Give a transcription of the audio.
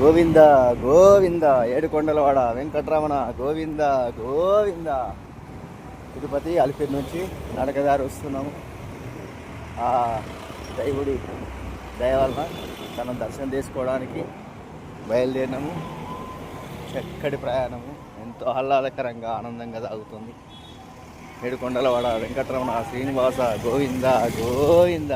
గోవింద గోవింద ఏడుకొండలవాడ వెంకటరమణ గోవింద గోవింద. తిరుపతి అలిపిరి నుంచి నడకదారి వస్తున్నాము. ఆ దైవుడి దయ వలన తన దర్శనం చేసుకోవడానికి బయలుదేరినాము. చక్కటి ప్రయాణము ఎంతో ఆహ్లాదకరంగా ఆనందంగా సాగుతుంది. ఏడుకొండలవాడ వెంకటరమణ శ్రీనివాస గోవింద గోవింద.